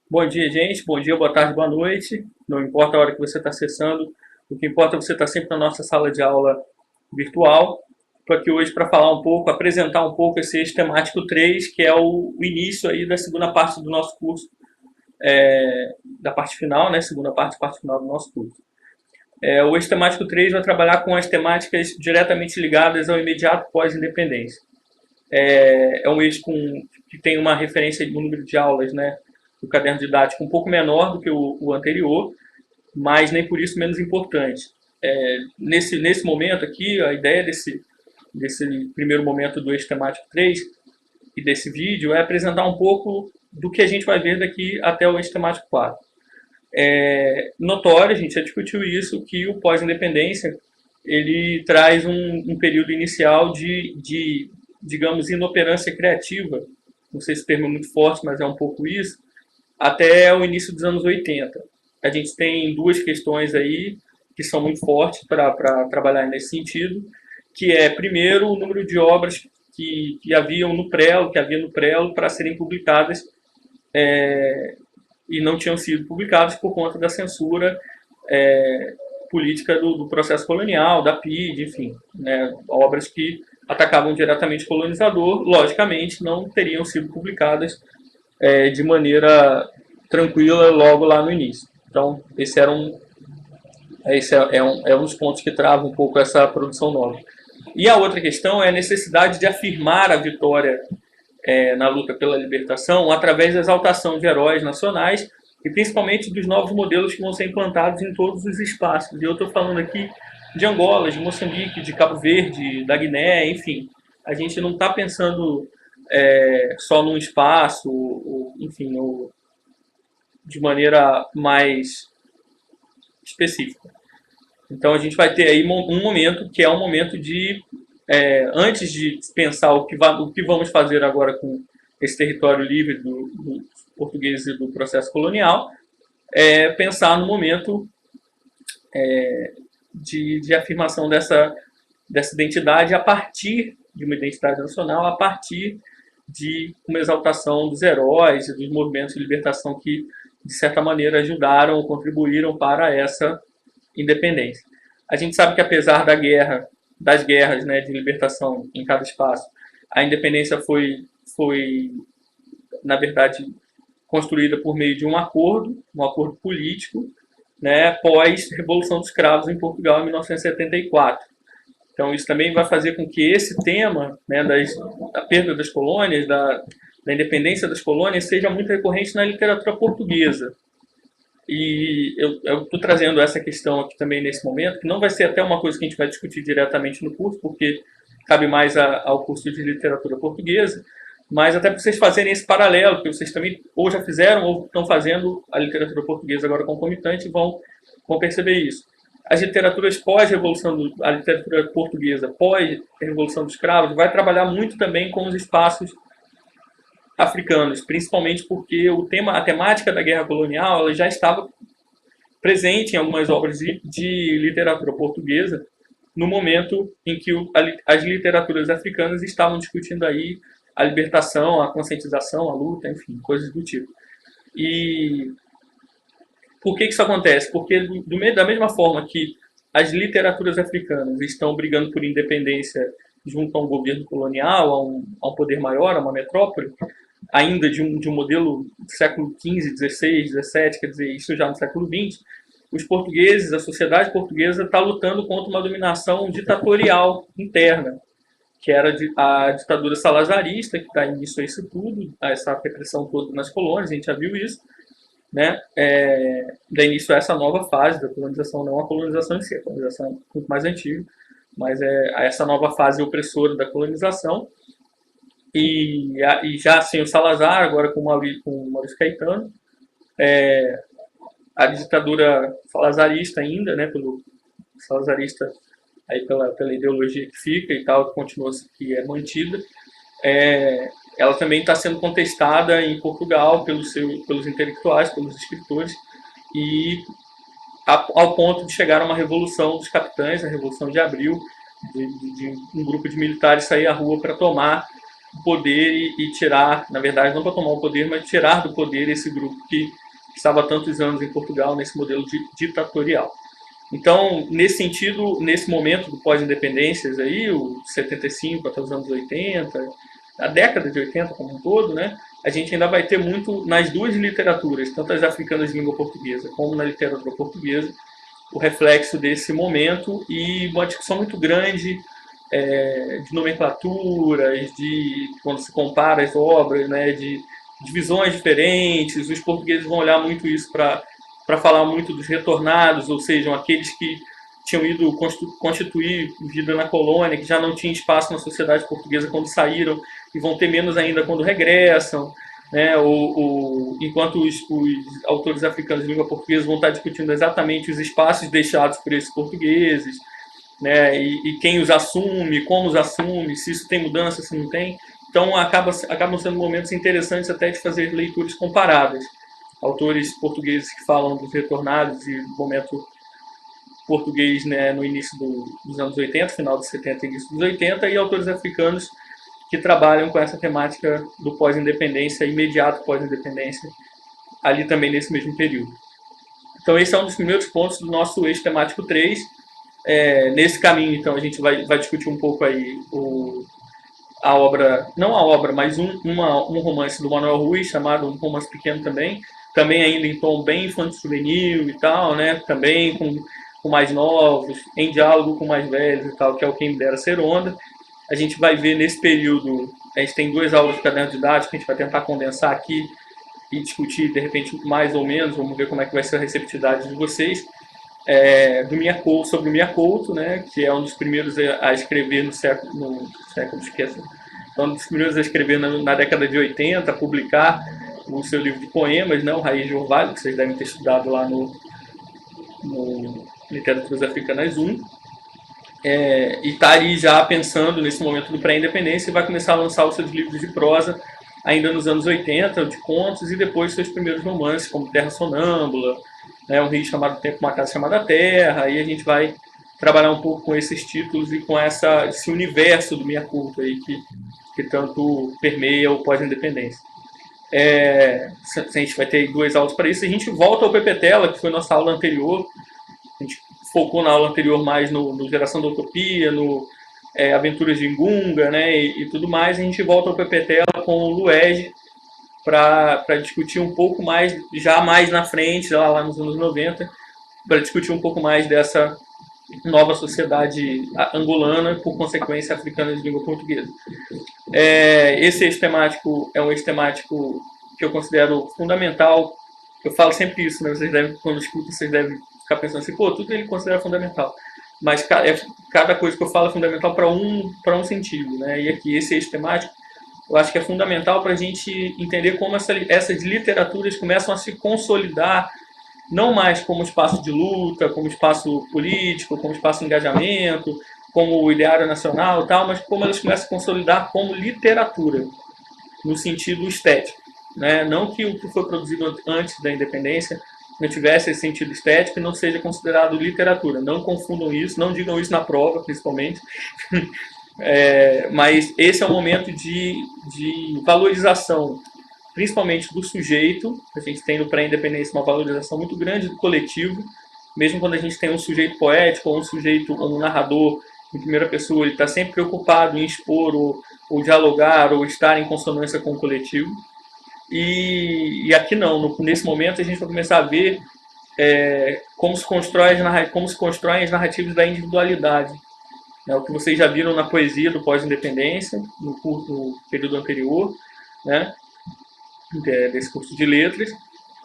Bom dia, gente. Bom dia, boa tarde, boa noite. Não importa a hora que você está acessando, o que importa é você estar sempre na nossa sala de aula virtual. Estou aqui hoje para falar um pouco, apresentar um pouco esse eixo temático 3, que é o início aí da segunda parte do nosso curso, da parte final, né? Segunda parte final do nosso curso. O eixo temático 3 vai trabalhar com as temáticas diretamente ligadas ao imediato pós-independência. É um eixo que tem uma referência no número de aulas, né? O caderno didático um pouco menor do que o anterior, mas nem por isso menos importante. Nesse momento aqui, a ideia desse primeiro momento do eixo temático 3 e desse vídeo é apresentar um pouco do que a gente vai ver daqui até o eixo temático 4. Notório, a gente já discutiu isso, que o pós-independência ele traz um período inicial de, digamos, inoperância criativa. Não sei se o termo é muito forte, mas é um pouco isso, até o início dos anos 80. A gente tem duas questões aí que são muito fortes para trabalhar nesse sentido, que é, primeiro, o número de obras que haviam no prelo, que havia no prelo para serem publicadas e não tinham sido publicadas por conta da censura política do processo colonial, da PIDE, enfim, né, obras que atacavam diretamente o colonizador, logicamente não teriam sido publicadas de maneira tranquila logo lá no início. Então, esse é um dos pontos que trava um pouco essa produção nova. E a outra questão é a necessidade de afirmar a vitória na luta pela libertação através da exaltação de heróis nacionais e principalmente dos novos modelos que vão ser implantados em todos os espaços. E eu estou falando aqui de Angola, de Moçambique, de Cabo Verde, da Guiné, enfim. A gente não está pensando só num espaço, enfim, de maneira mais específica. Então a gente vai ter aí um momento que é um momento de, antes de pensar o que vamos fazer agora com esse território livre dos portugueses e do processo colonial, pensar no momento de afirmação dessa identidade a partir de uma identidade nacional, a partir de uma exaltação dos heróis e dos movimentos de libertação que, de certa maneira, ajudaram ou contribuíram para essa independência. A gente sabe que, apesar das guerras, né, de libertação em cada espaço, a independência foi na verdade, construída por meio de um acordo político, né, pós-Revolução dos Cravos em Portugal em 1974. Então, isso também vai fazer com que esse tema, né, da perda das colônias, da independência das colônias, seja muito recorrente na literatura portuguesa. E eu estou trazendo essa questão aqui também nesse momento, que não vai ser até uma coisa que a gente vai discutir diretamente no curso, porque cabe mais ao curso de literatura portuguesa, mas até para vocês fazerem esse paralelo, que vocês também ou já fizeram ou estão fazendo a literatura portuguesa agora concomitante e vão perceber isso. As literaturas pós-revolução, a literatura portuguesa pós-revolução dos escravos vai trabalhar muito também com os espaços africanos, principalmente porque a temática da guerra colonial, ela já estava presente em algumas obras de literatura portuguesa no momento em que as literaturas africanas estavam discutindo aí a libertação, a conscientização, a luta, enfim, coisas do tipo. E por que isso acontece? Porque da mesma forma que as literaturas africanas estão brigando por independência junto a um governo colonial, a um poder maior, a uma metrópole, ainda de um modelo do século XV, XVI, XVII, quer dizer, isso já no século XX, os portugueses, a sociedade portuguesa está lutando contra uma dominação ditatorial interna, que era a ditadura salazarista, que dá início a isso tudo, a essa repressão toda nas colônias, a gente já viu isso, né? Dá início a essa nova fase da colonização, não a colonização em si, a colonização é muito mais antiga, mas a essa nova fase opressora da colonização, e já sem o Salazar, agora com o Maurício Caetano, a ditadura salazarista ainda, né, pelo salazarista aí pela ideologia que fica e tal, que continua, que é mantida, ela também está sendo contestada em Portugal pelos intelectuais, pelos escritores, e ao ponto de chegar a uma revolução dos capitães, a Revolução de Abril, de um grupo de militares sair à rua para tomar o poder e tirar, na verdade, não para tomar o poder, mas tirar do poder esse grupo que estava há tantos anos em Portugal nesse modelo ditatorial. Então, nesse sentido, nesse momento do pós-independências aí, o 75 até os anos 80, a década de 80 como um todo, né, a gente ainda vai ter muito nas duas literaturas, tanto as africanas de língua portuguesa como na literatura portuguesa, o reflexo desse momento e uma discussão muito grande de nomenclaturas, de quando se compara as obras, né, de visões diferentes. Os portugueses vão olhar muito isso para falar muito dos retornados, ou seja, aqueles que tinham ido constituir vida na colônia, que já não tinham espaço na sociedade portuguesa quando saíram e vão ter menos ainda quando regressam. Né, enquanto os autores africanos de língua portuguesa vão estar discutindo exatamente os espaços deixados por esses portugueses, né, e quem os assume, como os assume, se isso tem mudança, se não tem. Então acabam sendo momentos interessantes até de fazer leituras comparadas. Autores portugueses que falam dos retornados e do momento português, né, no início dos anos 80, final dos 70 e início dos 80, e autores africanos que trabalham com essa temática do pós-independência, imediato pós-independência, ali também nesse mesmo período. Então esse é um dos primeiros pontos do nosso eixo temático 3. Nesse caminho, então, a gente vai discutir um pouco aí a obra, não a obra, mas um romance do Manuel Ruiz, chamado Um Romance Pequeno também ainda em tom bem infanto-juvenil e tal, né, também com mais novos, em diálogo com mais velhos e tal, que é o Quem Me Dera Ser Onda. A gente vai ver nesse período, a gente tem 2 aulas de caderno didático, que a gente vai tentar condensar aqui e discutir, de repente, mais ou menos, vamos ver como é que vai ser a receptividade de vocês, sobre o Mia Couto, né, que é um dos primeiros a escrever no século esqueci, um dos primeiros a escrever na década de 80, a publicar o seu livro de poemas, né, o Raiz de Orvalho, que vocês devem ter estudado lá no Literaturas Africanas 1. E está ali já pensando nesse momento do pré-independência e vai começar a lançar os seus livros de prosa ainda nos anos 80, de contos, e depois seus primeiros romances, como Terra Sonâmbula, né, Um Rio Chamado Tempo, Uma Casa Chamada Terra, e a gente vai trabalhar um pouco com esses títulos e com esse universo do Mia Couto aí que tanto permeia o pós-independência. A gente vai ter 2 aulas para isso. A gente volta ao PPTela, que foi nossa aula anterior. A gente focou na aula anterior mais no Geração da Utopia, no Aventuras de Ingunga, né, e tudo mais. A gente volta ao PPTela com o Luege para discutir um pouco mais, já mais na frente, lá nos anos 90, para discutir um pouco mais dessa nova sociedade angolana, por consequência africana de língua portuguesa. Esse eixo temático é um eixo temático que eu considero fundamental. Eu falo sempre isso, né? Quando escutam, vocês devem ficar pensando assim, pô, tudo ele considera fundamental. Mas cada coisa que eu falo é fundamental para um sentido, né? E aqui, esse eixo temático, eu acho que é fundamental para a gente entender como essas literaturas começam a se consolidar, não mais como espaço de luta, como espaço político, como espaço de engajamento, como o ideário nacional e tal, mas como elas começam a se consolidar como literatura, no sentido estético. Né? Não que o que foi produzido antes da independência não tivesse esse sentido estético e não seja considerado literatura. Não confundam isso, não digam isso na prova, principalmente. Mas esse é um momento de valorização, principalmente do sujeito. A gente tem no pré-independência uma valorização muito grande do coletivo, mesmo quando a gente tem um sujeito poético ou um sujeito, ou um narrador em primeira pessoa, ele está sempre preocupado em expor ou dialogar ou estar em consonância com o coletivo. E aqui não, nesse momento a gente vai começar a ver como se constroem as narrativas da individualidade. O que vocês já viram na poesia do pós-independência, no período anterior, né, desse curso de letras,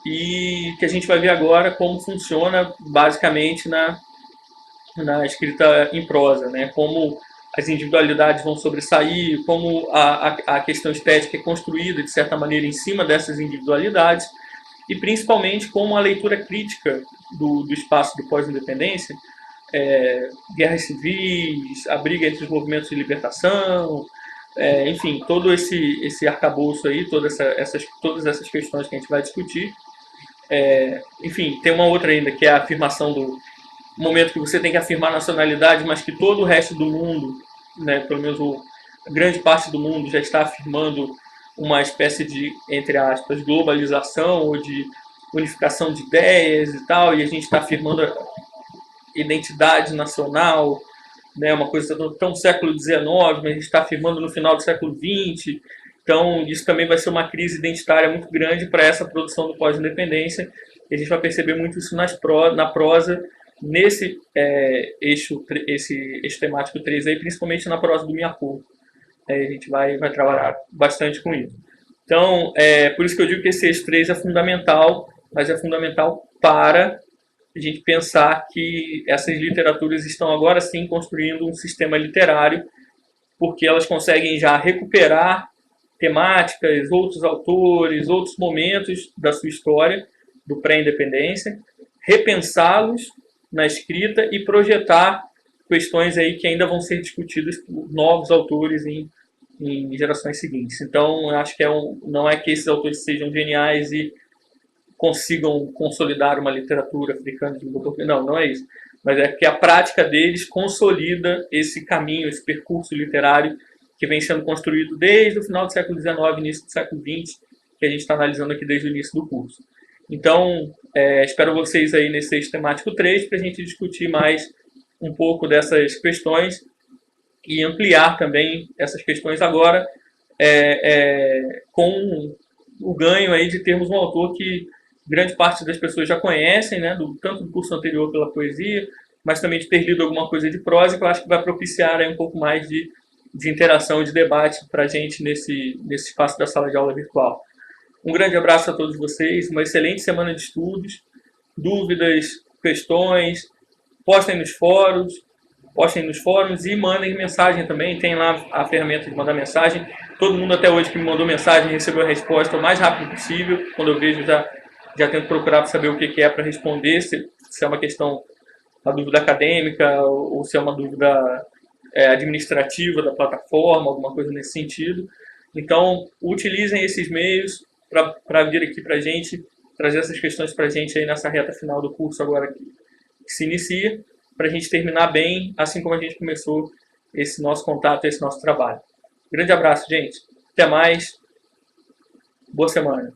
e que a gente vai ver agora como funciona basicamente na escrita em prosa, né, como as individualidades vão sobressair, como a questão estética é construída, de certa maneira, em cima dessas individualidades, e principalmente como a leitura crítica do espaço do pós-independência, guerras civis, a briga entre os movimentos de libertação, enfim, todo esse arcabouço aí, todas essas questões que a gente vai discutir. Enfim, tem uma outra ainda, que é a afirmação do momento que você tem que afirmar a nacionalidade, mas que todo o resto do mundo, né, pelo menos grande parte do mundo já está afirmando uma espécie de, entre aspas, globalização ou de unificação de ideias e tal, e a gente está afirmando a identidade nacional, né, uma coisa tão século XIX, mas a gente está afirmando no final do século XX. Então, isso também vai ser uma crise identitária muito grande para essa produção do pós-independência. E a gente vai perceber muito isso na prosa, nesse eixo temático 3 aí, principalmente na prosa do Miyakoto. A gente vai trabalhar bastante com isso. Então, por isso que eu digo que esse eixo 3 é fundamental, mas é fundamental para a gente pensar que essas literaturas estão agora sim construindo um sistema literário, porque elas conseguem já recuperar temáticas, outros autores, outros momentos da sua história, do pré-independência, repensá-los na escrita e projetar questões aí que ainda vão ser discutidas por novos autores em gerações seguintes. Então, eu acho que não é que esses autores sejam geniais e consigam consolidar uma literatura africana de língua portuguesa. Não é isso. Mas é que a prática deles consolida esse caminho, esse percurso literário que vem sendo construído desde o final do século XIX, início do século XX, que a gente está analisando aqui desde o início do curso. Então, espero vocês aí nesse eixo temático 3 para a gente discutir mais um pouco dessas questões e ampliar também essas questões agora com o ganho aí de termos um autor que grande parte das pessoas já conhecem, né, tanto do curso anterior pela poesia, mas também de ter lido alguma coisa de prosa, que eu acho que vai propiciar aí um pouco mais de interação, de debate para a gente nesse espaço da sala de aula virtual. Um grande abraço a todos vocês, uma excelente semana de estudos, dúvidas, questões, postem nos fóruns e mandem mensagem também, tem lá a ferramenta de mandar mensagem. Todo mundo até hoje que me mandou mensagem recebeu a resposta o mais rápido possível. Quando eu vejo, já tento procurar para saber o que é para responder, se é uma questão, uma dúvida acadêmica ou se é uma dúvida administrativa da plataforma, alguma coisa nesse sentido. Então, utilizem esses meios para vir aqui para a gente, trazer essas questões para a gente aí nessa reta final do curso agora que se inicia, para a gente terminar bem, assim como a gente começou esse nosso contato, esse nosso trabalho. Grande abraço, gente. Até mais. Boa semana.